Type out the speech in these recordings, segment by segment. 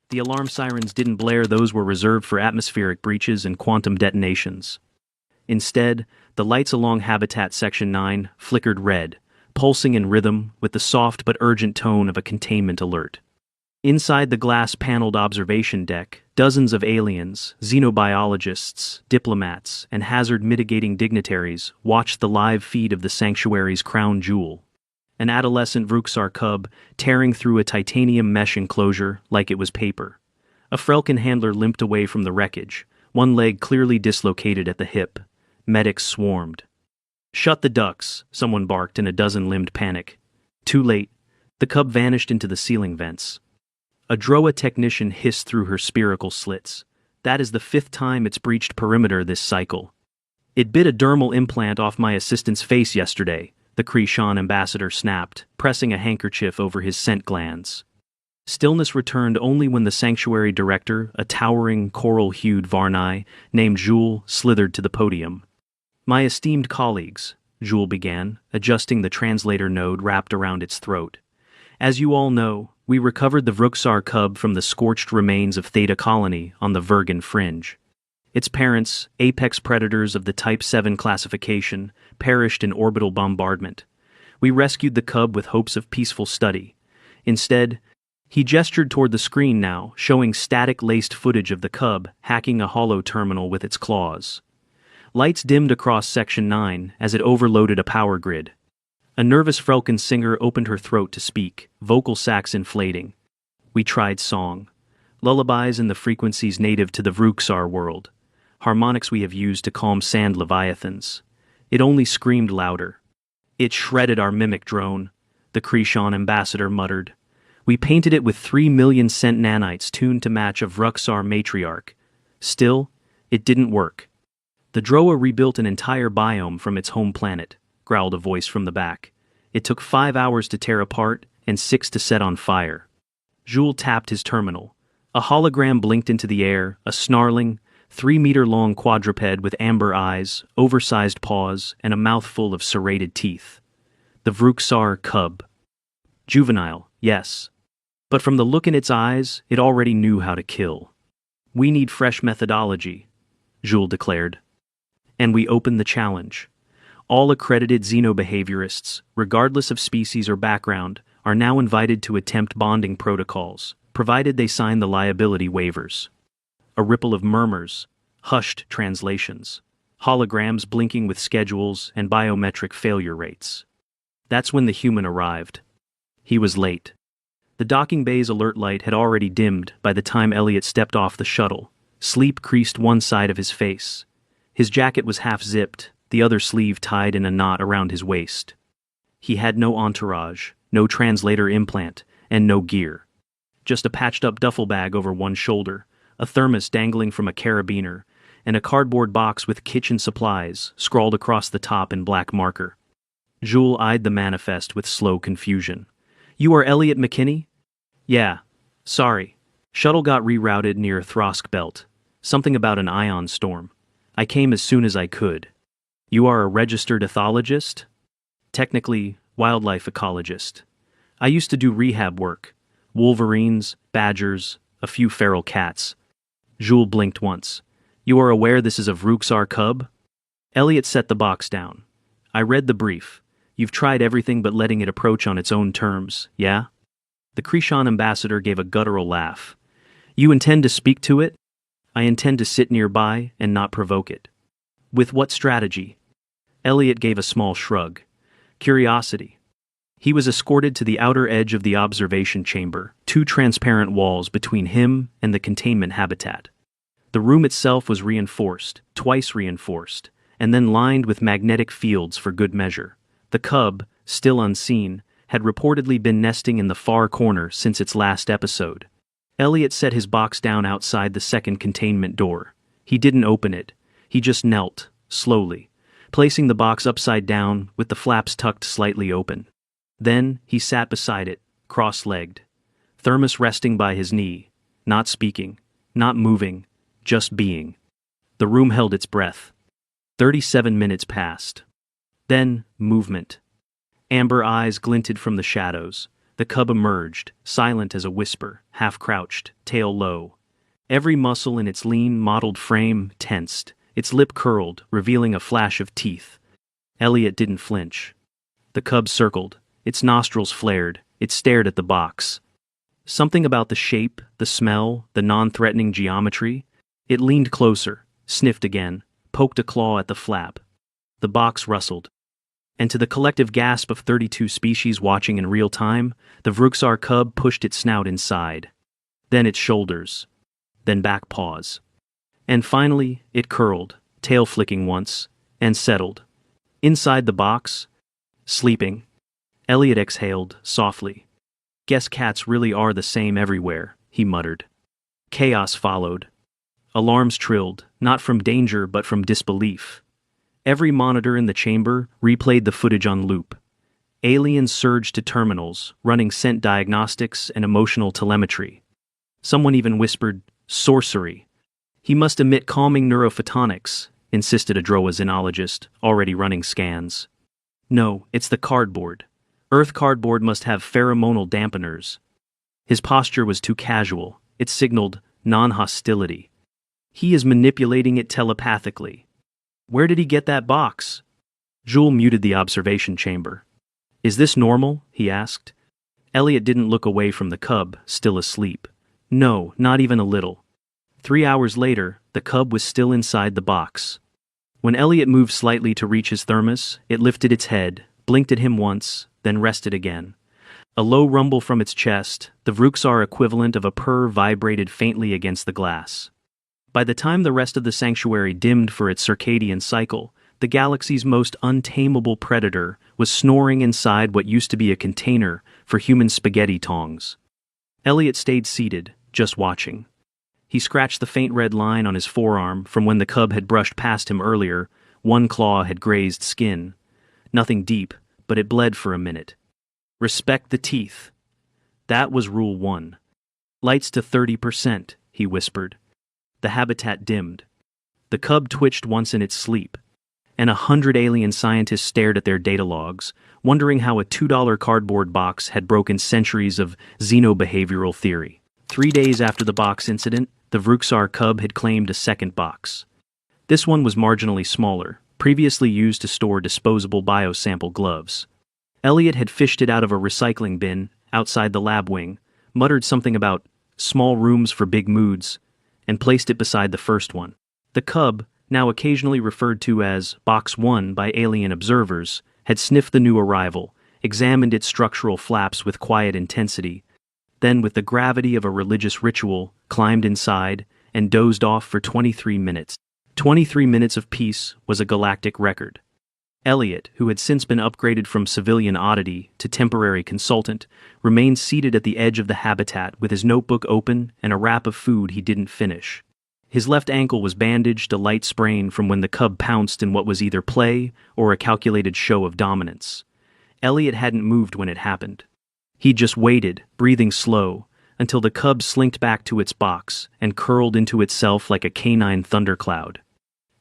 The alarm sirens didn't blare, those were reserved for atmospheric breaches and quantum detonations. Instead, the lights along Habitat Section 9 flickered red, pulsing in rhythm with the soft but urgent tone of a containment alert. Inside the glass-paneled observation deck, dozens of aliens, xenobiologists, diplomats, and hazard-mitigating dignitaries watched the live feed of the sanctuary's crown jewel. An adolescent Vrooksar cub tearing through a titanium mesh enclosure like it was paper. A Frelkin handler limped away from the wreckage, one leg clearly dislocated at the hip. Medics swarmed. "Shut the ducts," someone barked in a dozen-limbed panic. Too late. The cub vanished into the ceiling vents. A Droa technician hissed through her spherical slits. "That is the 5th time it's breached perimeter this cycle. It bit a dermal implant off my assistant's face yesterday," the Krishan ambassador snapped, pressing a handkerchief over his scent glands. Stillness returned only when the sanctuary director, a towering, coral-hued Varnai named Jules, slithered to the podium. "My esteemed colleagues," Jules began, adjusting the translator node wrapped around its throat. "As you all know, we recovered the Vrooksar cub from the scorched remains of Theta Colony on the Vergan Fringe. Its parents, apex predators of the Type 7 classification, perished in orbital bombardment. We rescued the cub with hopes of peaceful study. Instead, he gestured toward the screen now, showing static-laced footage of the cub hacking a holo terminal with its claws. Lights dimmed across Section 9 as it overloaded a power grid. A nervous Frelkin singer opened her throat to speak, vocal sacs inflating. We tried song. Lullabies in the frequencies native to the Vrooksar world. Harmonics we have used to calm sand leviathans. It only screamed louder. It shredded our mimic drone, the Krishan ambassador muttered. We painted it with 3 million cent nanites tuned to match a Vrooksar matriarch. Still, it didn't work. The Droa rebuilt an entire biome from its home planet, growled a voice from the back. It took 5 hours to tear apart and 6 to set on fire. Jules tapped his terminal. A hologram blinked into the air, a snarling, 3-meter-long quadruped with amber eyes, oversized paws, and a mouthful of serrated teeth. The Vrooksar cub. Juvenile, yes. But from the look in its eyes, it already knew how to kill. "We need fresh methodology," Jules declared. And we opened the challenge. All accredited xenobehaviorists, regardless of species or background, are now invited to attempt bonding protocols, provided they sign the liability waivers. A ripple of murmurs, hushed translations, holograms blinking with schedules and biometric failure rates. That's when the human arrived. He was late. The docking bay's alert light had already dimmed by the time Elliot stepped off the shuttle. Sleep creased one side of his face. His jacket was half-zipped, the other sleeve tied in a knot around his waist. He had no entourage, no translator implant, and no gear. Just a patched-up duffel bag over one shoulder, a thermos dangling from a carabiner, and a cardboard box with kitchen supplies scrawled across the top in black marker. Jules eyed the manifest with slow confusion. "You are Elliot McKinney?" "Yeah. Sorry. Shuttle got rerouted near Throsk Belt. Something about an ion storm. I came as soon as I could." "You are a registered ethologist?" "Technically, wildlife ecologist. I used to do rehab work. Wolverines, badgers, a few feral cats." Jules blinked once. "You are aware this is a Vrooksar cub?" Elliot set the box down. "I read the brief. You've tried everything but letting it approach on its own terms, yeah?" The Krishan ambassador gave a guttural laugh. "You intend to speak to it?" "I intend to sit nearby and not provoke it." "With what strategy?" Elliot gave a small shrug. "Curiosity." He was escorted to the outer edge of the observation chamber, 2 transparent walls between him and the containment habitat. The room itself was reinforced, twice reinforced, and then lined with magnetic fields for good measure. The cub, still unseen, had reportedly been nesting in the far corner since its last episode. Elliot set his box down outside the second containment door. He didn't open it. He just knelt, slowly, placing the box upside down with the flaps tucked slightly open. Then he sat beside it, cross-legged, thermos resting by his knee, not speaking, not moving, just being. The room held its breath. 37 minutes passed. Then, movement. Amber eyes glinted from the shadows. The cub emerged, silent as a whisper, half-crouched, tail low. Every muscle in its lean, mottled frame tensed, its lip curled, revealing a flash of teeth. Elliot didn't flinch. The cub circled, its nostrils flared, it stared at the box. Something about the shape, the smell, the non-threatening geometry. It leaned closer, sniffed again, poked a claw at the flap. The box rustled. And to the collective gasp of 32 species watching in real time, the Vrooksar cub pushed its snout inside. Then its shoulders. Then back paws. And finally, it curled, tail flicking once, and settled. Inside the box, sleeping. Elliot exhaled, softly. Guess cats really are the same everywhere, he muttered. Chaos followed. Alarms trilled, not from danger but from disbelief. Every monitor in the chamber replayed the footage on loop. Aliens surged to terminals, running scent diagnostics and emotional telemetry. Someone even whispered, sorcery. He must emit calming neurophotonics, insisted a Droa xenologist, already running scans. No, it's the cardboard. Earth cardboard must have pheromonal dampeners. His posture was too casual. It signaled non-hostility. He is manipulating it telepathically. Where did he get that box? Jules muted the observation chamber. Is this normal? He asked. Elliot didn't look away from the cub, still asleep. No, not even a little. 3 hours later, the cub was still inside the box. When Elliot moved slightly to reach his thermos, it lifted its head, blinked at him once, then rested again. A low rumble from its chest, the Vrooksar equivalent of a purr, vibrated faintly against the glass. By the time the rest of the sanctuary dimmed for its circadian cycle, the galaxy's most untamable predator was snoring inside what used to be a container for human spaghetti tongs. Elliot stayed seated, just watching. He scratched the faint red line on his forearm from when the cub had brushed past him earlier. One claw had grazed skin. Nothing deep, but it bled for a minute. Respect the teeth. That was Rule 1. Lights to 30%, he whispered. The habitat dimmed. The cub twitched once in its sleep, and 100 alien scientists stared at their data logs, wondering how a $2 cardboard box had broken centuries of xenobehavioral theory. 3 days after the box incident, the Vrooksar cub had claimed a second box. This one was marginally smaller, previously used to store disposable biosample gloves. Elliot had fished it out of a recycling bin outside the lab wing, muttered something about small rooms for big moods, and placed it beside the first one. The cub, now occasionally referred to as Box 1 by alien observers, had sniffed the new arrival, examined its structural flaps with quiet intensity, then with the gravity of a religious ritual, climbed inside and dozed off for 23 minutes. 23 minutes of peace was a galactic record. Elliot, who had since been upgraded from civilian oddity to temporary consultant, remained seated at the edge of the habitat with his notebook open and a wrap of food he didn't finish. His left ankle was bandaged, a light sprain from when the cub pounced in what was either play or a calculated show of dominance. Elliot hadn't moved when it happened. He just waited, breathing slow, until the cub slinked back to its box and curled into itself like a canine thundercloud.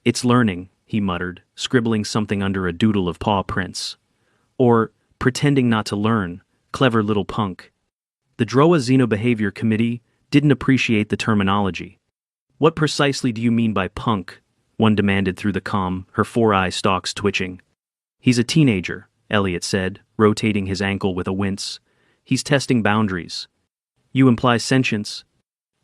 It's learning, he muttered, scribbling something under a doodle of paw prints. Or, pretending not to learn, clever little punk. The Droa Xenobehavior Committee didn't appreciate the terminology. What precisely do you mean by punk? One demanded through the comm, her 4-eye stalks twitching. He's a teenager, Elliot said, rotating his ankle with a wince. He's testing boundaries. You imply sentience.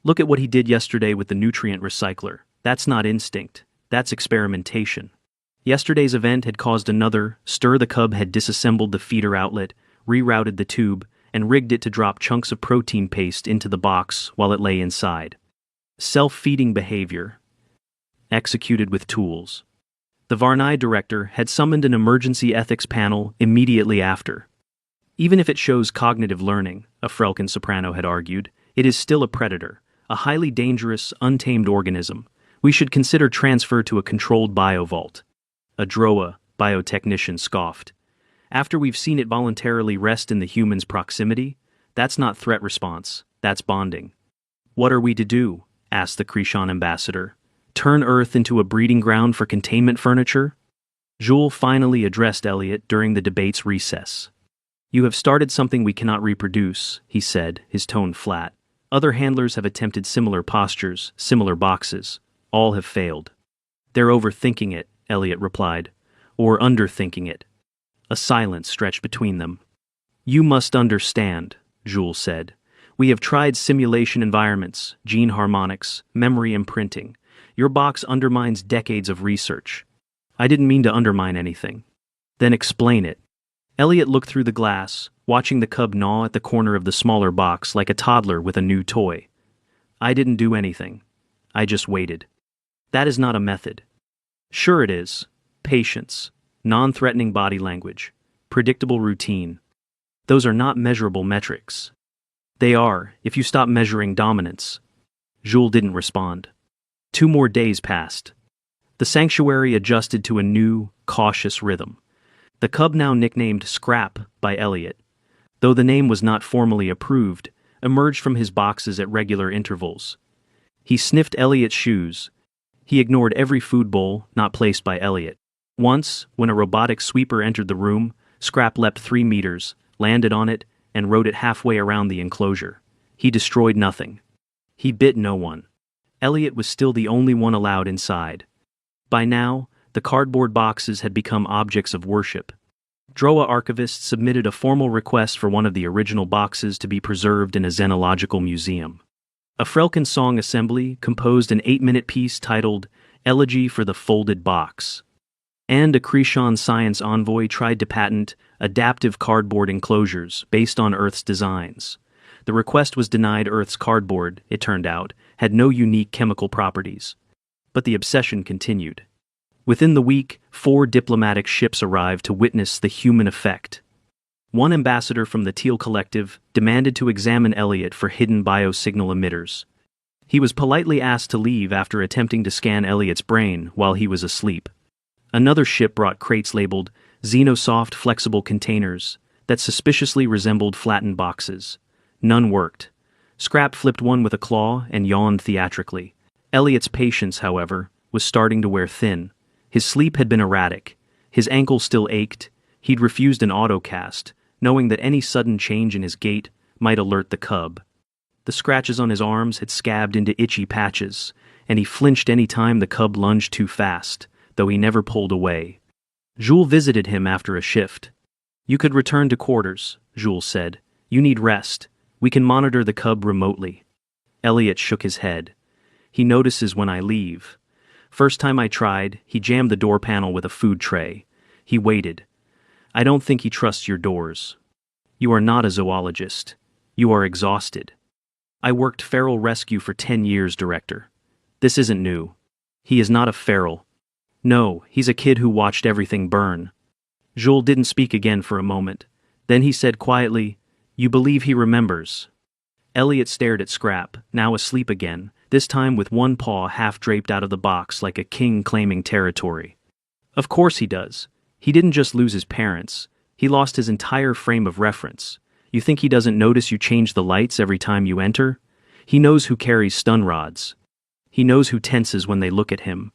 Look at what he did yesterday with the nutrient recycler. That's not instinct. That's experimentation. Yesterday's event had caused another. The cub had disassembled the feeder outlet, rerouted the tube, and rigged it to drop chunks of protein paste into the box while it lay inside. Self-feeding behavior. Executed with tools. The Varnai director had summoned an emergency ethics panel immediately after. Even if it shows cognitive learning, a Frelkin soprano had argued, it is still a predator, a highly dangerous, untamed organism. We should consider transfer to a controlled biovault. A Droa biotechnician scoffed. After we've seen it voluntarily rest in the human's proximity, that's not threat response, that's bonding. What are we to do? Asked the Krishan ambassador. Turn Earth into a breeding ground for containment furniture? Jules finally addressed Elliot during the debate's recess. You have started something we cannot reproduce, he said, his tone flat. Other handlers have attempted similar postures, similar boxes. All have failed. They're overthinking it, Elliot replied. Or underthinking it. A silence stretched between them. You must understand, Jules said. We have tried simulation environments, gene harmonics, memory imprinting. Your box undermines decades of research. I didn't mean to undermine anything. Then explain it. Elliot looked through the glass, watching the cub gnaw at the corner of the smaller box like a toddler with a new toy. I didn't do anything. I just waited. That is not a method. Sure it is. Patience, non-threatening body language, predictable routine. Those are not measurable metrics. They are, if you stop measuring dominance. Jules didn't respond. 2 more days passed. The sanctuary adjusted to a new, cautious rhythm. The cub, now nicknamed Scrap by Elliot, though the name was not formally approved, emerged from his boxes at regular intervals. He sniffed Elliot's shoes. He ignored every food bowl not placed by Elliot. Once, when a robotic sweeper entered the room, Scrap leapt 3 meters, landed on it, and rode it halfway around the enclosure. He destroyed nothing. He bit no one. Elliot was still the only one allowed inside. By now, the cardboard boxes had become objects of worship. Droa archivists submitted a formal request for one of the original boxes to be preserved in a xenological museum. A Frelkin song assembly composed an 8-minute piece titled Elegy for the Folded Box. And a Krishan science envoy tried to patent adaptive cardboard enclosures based on Earth's designs. The request was denied. Earth's cardboard, it turned out, had no unique chemical properties. But the obsession continued. Within the week, 4 diplomatic ships arrived to witness the human effect. One ambassador from the Teal Collective demanded to examine Elliot for hidden biosignal emitters. He was politely asked to leave after attempting to scan Elliot's brain while he was asleep. Another ship brought crates labeled Xenosoft flexible containers that suspiciously resembled flattened boxes. None worked. Scrap flipped one with a claw and yawned theatrically. Elliot's patience, however, was starting to wear thin. His sleep had been erratic. His ankle still ached. He'd refused an autocast, knowing that any sudden change in his gait might alert the cub. The scratches on his arms had scabbed into itchy patches, and he flinched any time the cub lunged too fast, though he never pulled away. Jules visited him after a shift. You could return to quarters, Jules said. You need rest. We can monitor the cub remotely. Elliot shook his head. He notices when I leave. First time I tried, he jammed the door panel with a food tray. He waited. I don't think he trusts your doors. You are not a zoologist. You are exhausted. I worked feral rescue for 10 years, Director. This isn't new. He is not a feral. No, he's a kid who watched everything burn. Jules didn't speak again for a moment. Then he said quietly, You believe he remembers? Elliot stared at Scrap, now asleep again, this time with one paw half draped out of the box like a king claiming territory. Of course he does. He didn't just lose his parents. He lost his entire frame of reference. You think he doesn't notice you change the lights every time you enter? He knows who carries stun rods. He knows who tenses when they look at him.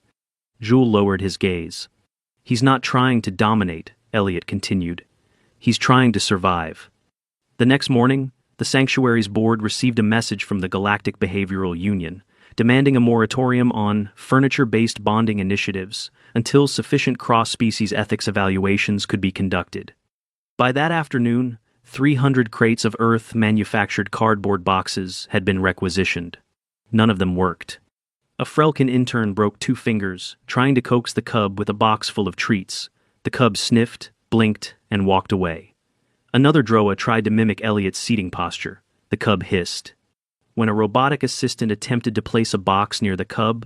Jules lowered his gaze. He's not trying to dominate, Elliot continued. He's trying to survive. The next morning, the Sanctuary's board received a message from the Galactic Behavioral Union, demanding a moratorium on furniture-based bonding initiatives until sufficient cross-species ethics evaluations could be conducted. By that afternoon, 300 crates of Earth-manufactured cardboard boxes had been requisitioned. None of them worked. A Frelkin intern broke 2 fingers, trying to coax the cub with a box full of treats. The cub sniffed, blinked, and walked away. Another Droa tried to mimic Elliot's seating posture. The cub hissed. When a robotic assistant attempted to place a box near the cub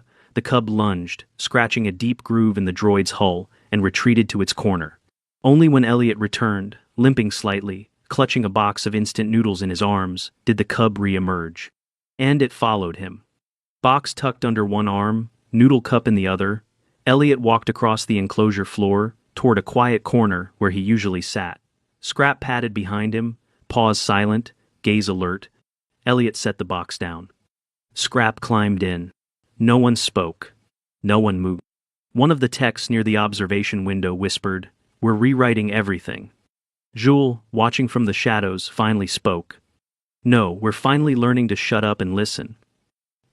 lunged, scratching a deep groove in the droid's hull, and retreated to its corner. Only when Elliot returned, limping slightly, clutching a box of instant noodles in his arms, did the cub re-emerge. And it followed him. Box tucked under one arm, noodle cup in the other, Elliot walked across the enclosure floor, toward a quiet corner where he usually sat. Scrap padded behind him, paws silent, gaze alert. Elliot set the box down. Scrap climbed in. No one spoke. No one moved. One of the techs near the observation window whispered, We're rewriting everything. Jules, watching from the shadows, finally spoke. No, we're finally learning to shut up and listen.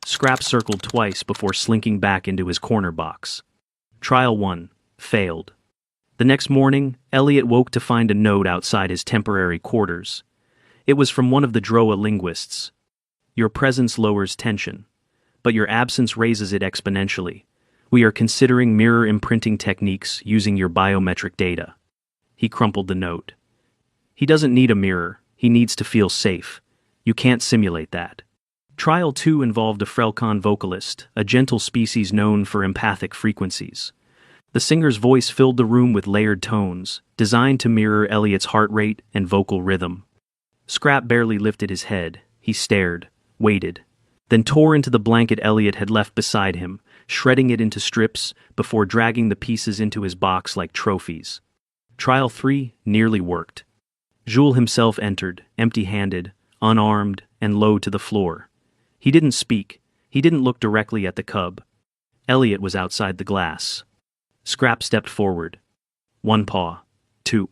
Scrap circled twice before slinking back into his corner box. Trial 1. Failed. The next morning, Elliot woke to find a note outside his temporary quarters. It was from one of the Droa linguists. Your presence lowers tension, but your absence raises it exponentially. We are considering mirror imprinting techniques using your biometric data. He crumpled the note. He doesn't need a mirror, he needs to feel safe. You can't simulate that. Trial 2 involved a Frelcon vocalist, a gentle species known for empathic frequencies. The singer's voice filled the room with layered tones, designed to mirror Elliot's heart rate and vocal rhythm. Scrap barely lifted his head. He stared, waited, then tore into the blanket Elliot had left beside him, shredding it into strips before dragging the pieces into his box like trophies. Trial 3 nearly worked. Jules himself entered, empty-handed, unarmed, and low to the floor. He didn't speak. He didn't look directly at the cub. Elliot was outside the glass. Scrap stepped forward. One paw. Two.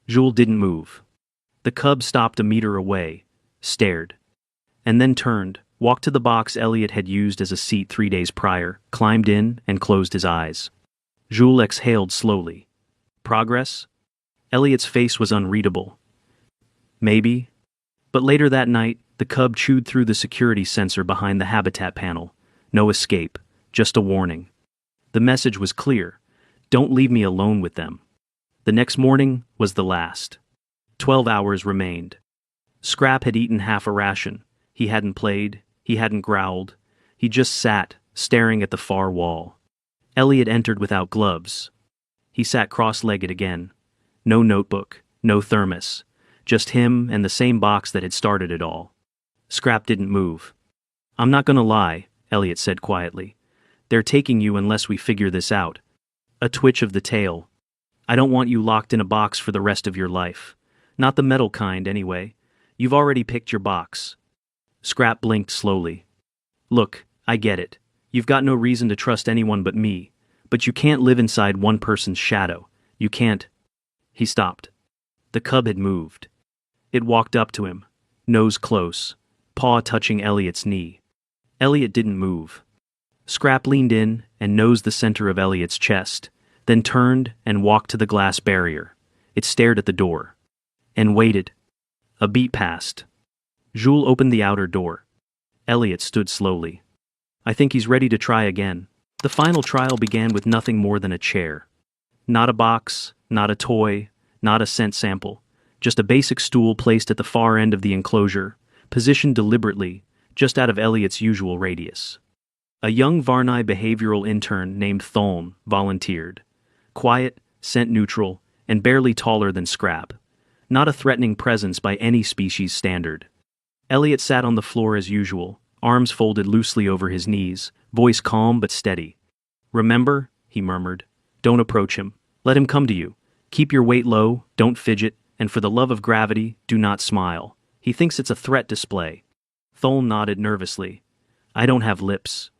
Jules didn't move. The cub stopped a meter away, stared, and then turned, walked to the box Elliot had used as a seat 3 days prior, climbed in, and closed his eyes. Jules exhaled slowly. Progress? Elliot's face was unreadable. Maybe. But later that night, the cub chewed through the security sensor behind the habitat panel. No escape, just a warning. The message was clear. Don't leave me alone with them. The next morning was the last. 12 hours remained. Scrap had eaten half a ration. He hadn't played, he hadn't growled. He just sat, staring at the far wall. Elliot entered without gloves. He sat cross-legged again. No notebook, no thermos. Just him and the same box that had started it all. Scrap didn't move. I'm not gonna lie, Elliot said quietly. They're taking you unless we figure this out. A twitch of the tail. I don't want you locked in a box for the rest of your life. Not the metal kind, anyway. You've already picked your box. Scrap blinked slowly. Look, I get it. You've got no reason to trust anyone but me. But you can't live inside one person's shadow. You can't. He stopped. The cub had moved. It walked up to him, nose close, paw touching Elliot's knee. Elliot didn't move. Scrap leaned in and nosed the center of Elliot's chest, then turned and walked to the glass barrier. It stared at the door. And waited. A beat passed. Jules opened the outer door. Elliot stood slowly. I think he's ready to try again. The final trial began with nothing more than a chair. Not a box, not a toy, not a scent sample. Just a basic stool placed at the far end of the enclosure, positioned deliberately, just out of Elliot's usual radius. A young Varnai behavioral intern named Tame volunteered. Quiet, scent-neutral, and barely taller than Scrap. Not a threatening presence by any species standard. Elliot sat on the floor as usual, arms folded loosely over his knees, voice calm but steady. Remember, he murmured, don't approach him. Let him come to you. Keep your weight low, don't fidget, and for the love of gravity, do not smile. He thinks it's a threat display. Tholn nodded nervously. I don't have lips.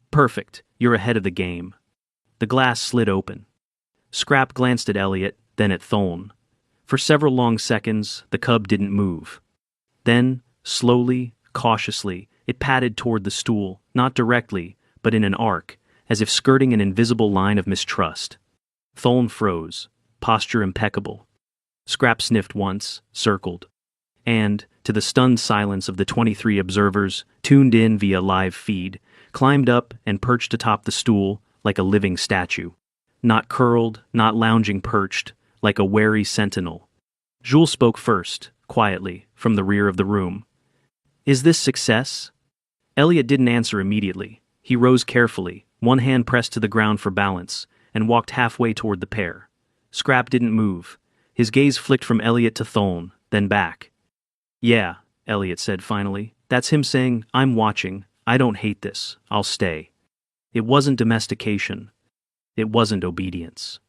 Perfect, you're ahead of the game. The glass slid open. Scrap glanced at Elliot, then at Tholn. For several long seconds, the cub didn't move. Then, slowly, cautiously, it padded toward the stool, not directly, but in an arc, as if skirting an invisible line of mistrust. Tholn froze, posture impeccable. Scrap sniffed once, circled, and, to the stunned silence of the 23 observers tuned in via live feed, climbed up and perched atop the stool like a living statue. Not curled, not lounging perched, like a wary sentinel. Jules spoke first, quietly, from the rear of the room. Is this success? Elliot didn't answer immediately. He rose carefully, one hand pressed to the ground for balance, and walked halfway toward the pair. Scrap didn't move. His gaze flicked from Elliot to Tholn, then back. Yeah, Elliot said finally. That's him saying, I'm watching, I don't hate this, I'll stay. It wasn't domestication. It wasn't obedience.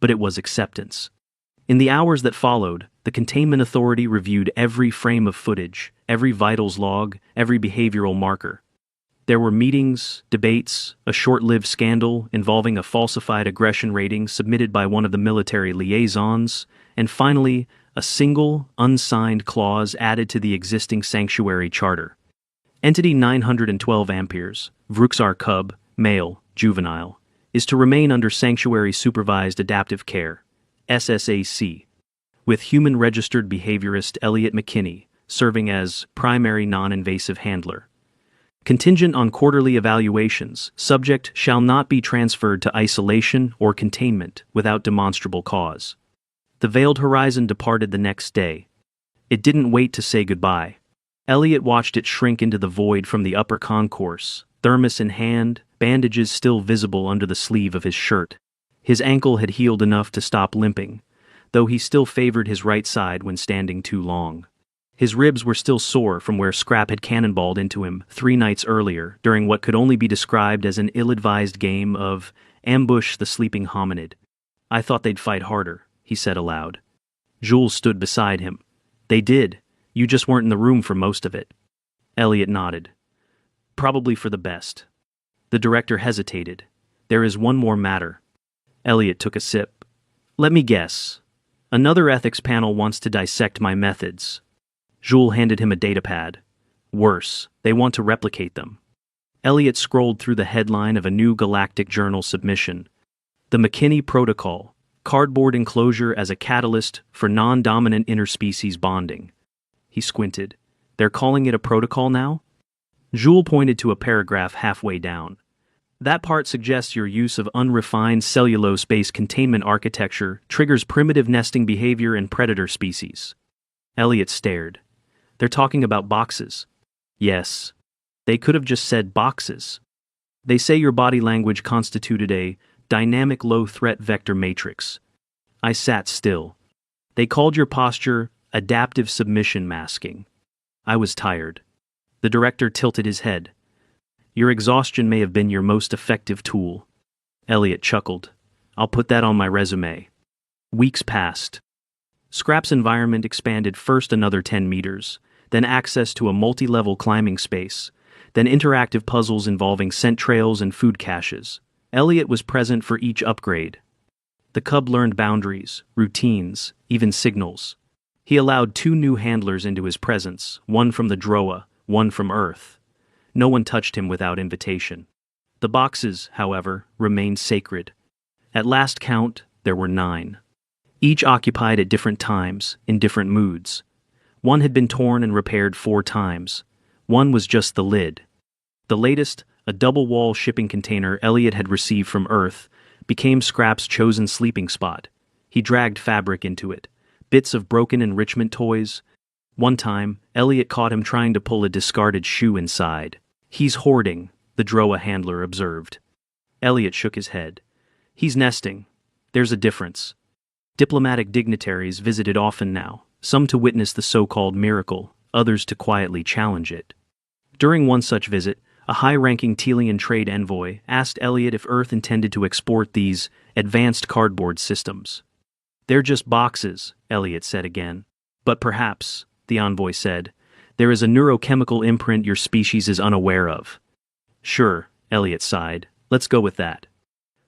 But it was acceptance. In the hours that followed, the Containment Authority reviewed every frame of footage, every vitals log, every behavioral marker. There were meetings, debates, a short-lived scandal involving a falsified aggression rating submitted by one of the military liaisons, and finally, a single, unsigned clause added to the existing sanctuary charter. Entity 912 amperes, Vruxar cub, male, juvenile, is to remain under Sanctuary Supervised Adaptive Care, SSAC, with human-registered behaviorist Elliot McKinney serving as primary non-invasive handler. Contingent on quarterly evaluations, subject shall not be transferred to isolation or containment without demonstrable cause. The veiled horizon departed the next day. It didn't wait to say goodbye. Elliot watched it shrink into the void from the upper concourse, thermos in hand, bandages still visible under the sleeve of his shirt. His ankle had healed enough to stop limping, though he still favored his right side when standing too long. His ribs were still sore from where Scrap had cannonballed into him 3 nights earlier during what could only be described as an ill-advised game of ambush the sleeping hominid. "I thought they'd fight harder," he said aloud. Jules stood beside him. "They did. You just weren't in the room for most of it." Elliot nodded. "Probably for the best." The director hesitated. "There is one more matter." Elliot took a sip. "Let me guess. Another ethics panel wants to dissect my methods." Jules handed him a datapad. "Worse, they want to replicate them." Elliot scrolled through the headline of a new Galactic Journal submission. "The McKinney Protocol, cardboard enclosure as a catalyst for non-dominant interspecies bonding." He squinted. "They're calling it a protocol now?" Jules pointed to a paragraph halfway down. "That part suggests your use of unrefined cellulose-based containment architecture triggers primitive nesting behavior in predator species." Elliot stared. "They're talking about boxes." "Yes. They could have just said boxes. They say your body language constituted a dynamic low-threat vector matrix." I sat still. "They called your posture adaptive submission masking." I was tired. The director tilted his head. "Your exhaustion may have been your most effective tool." Elliot chuckled. "I'll put that on my resume." Weeks passed. Scrap's environment expanded, first another 10 meters, then access to a multi-level climbing space, then interactive puzzles involving scent trails and food caches. Elliot was present for each upgrade. The cub learned boundaries, routines, even signals. He allowed 2 new handlers into his presence, one from the Droa, one from Earth. No one touched him without invitation. The boxes, however, remained sacred. At last count, there were 9. Each occupied at different times, in different moods. One had been torn and repaired 4 times. One was just the lid. The latest, a double-wall shipping container Elliot had received from Earth, became Scrap's chosen sleeping spot. He dragged fabric into it, bits of broken enrichment toys. One time, Elliot caught him trying to pull a discarded shoe inside. "He's hoarding," the Droa handler observed. Elliot shook his head. "He's nesting. There's a difference." Diplomatic dignitaries visited often now, some to witness the so-called miracle, others to quietly challenge it. During one such visit, a high-ranking Telian trade envoy asked Elliot if Earth intended to export these advanced cardboard systems. "They're just boxes," Elliot said again. "But perhaps," the envoy said, "there is a neurochemical imprint your species is unaware of." "Sure," Elliot sighed. "Let's go with that."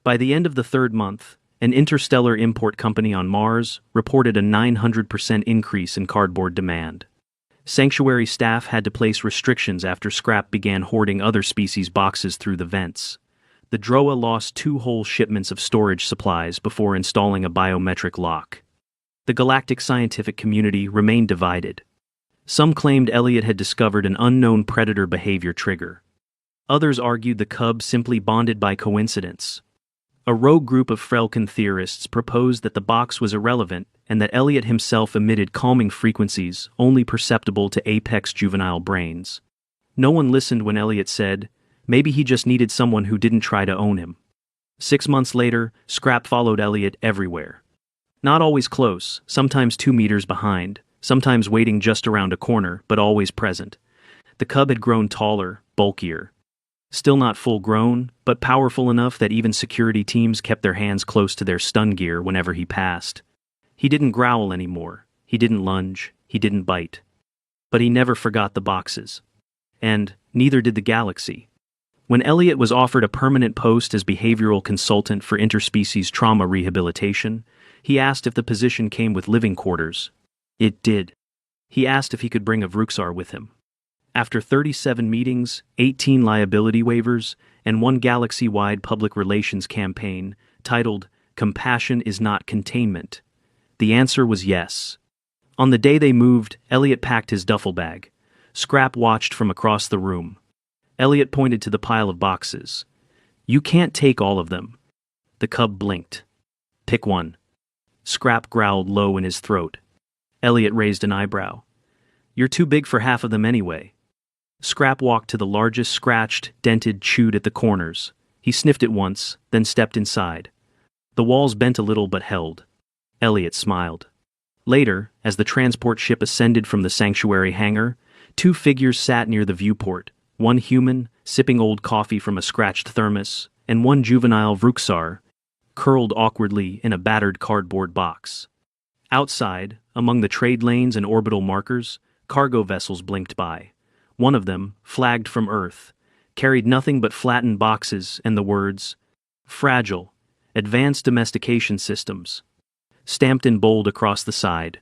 By the end of the 3rd month, an interstellar import company on Mars reported a 900% increase in cardboard demand. Sanctuary staff had to place restrictions after Scrap began hoarding other species' boxes through the vents. The Droa lost 2 whole shipments of storage supplies before installing a biometric lock. The galactic scientific community remained divided. Some claimed Elliot had discovered an unknown predator behavior trigger. Others argued the cub simply bonded by coincidence. A rogue group of Frelkin theorists proposed that the box was irrelevant and that Elliot himself emitted calming frequencies only perceptible to apex juvenile brains. No one listened when Elliot said, maybe he just needed someone who didn't try to own him. 6 months later, Scrap followed Elliot everywhere. Not always close, sometimes 2 meters behind, sometimes waiting just around a corner, but always present. The cub had grown taller, bulkier. Still not full-grown, but powerful enough that even security teams kept their hands close to their stun gear whenever he passed. He didn't growl anymore. He didn't lunge. He didn't bite. But he never forgot the boxes. And neither did the galaxy. When Elliot was offered a permanent post as behavioral consultant for interspecies trauma rehabilitation, he asked if the position came with living quarters. It did. He asked if he could bring a Vruxar with him. After 37 meetings, 18 liability waivers, and one galaxy-wide public relations campaign titled Compassion is Not Containment, the answer was yes. On the day they moved, Elliot packed his duffel bag. Scrap watched from across the room. Elliot pointed to the pile of boxes. "You can't take all of them." The cub blinked. "Pick one." Scrap growled low in his throat. Elliot raised an eyebrow. "You're too big for half of them anyway." Scrap walked to the largest, scratched, dented, chewed at the corners. He sniffed it once, then stepped inside. The walls bent a little but held. Elliot smiled. Later, as the transport ship ascended from the sanctuary hangar, two figures sat near the viewport, one human, sipping old coffee from a scratched thermos, and one juvenile Vruxar, curled awkwardly in a battered cardboard box. Outside, among the trade lanes and orbital markers, cargo vessels blinked by. One of them, flagged from Earth, carried nothing but flattened boxes and the words, "Fragile, Advanced Domestication Systems," stamped in bold across the side.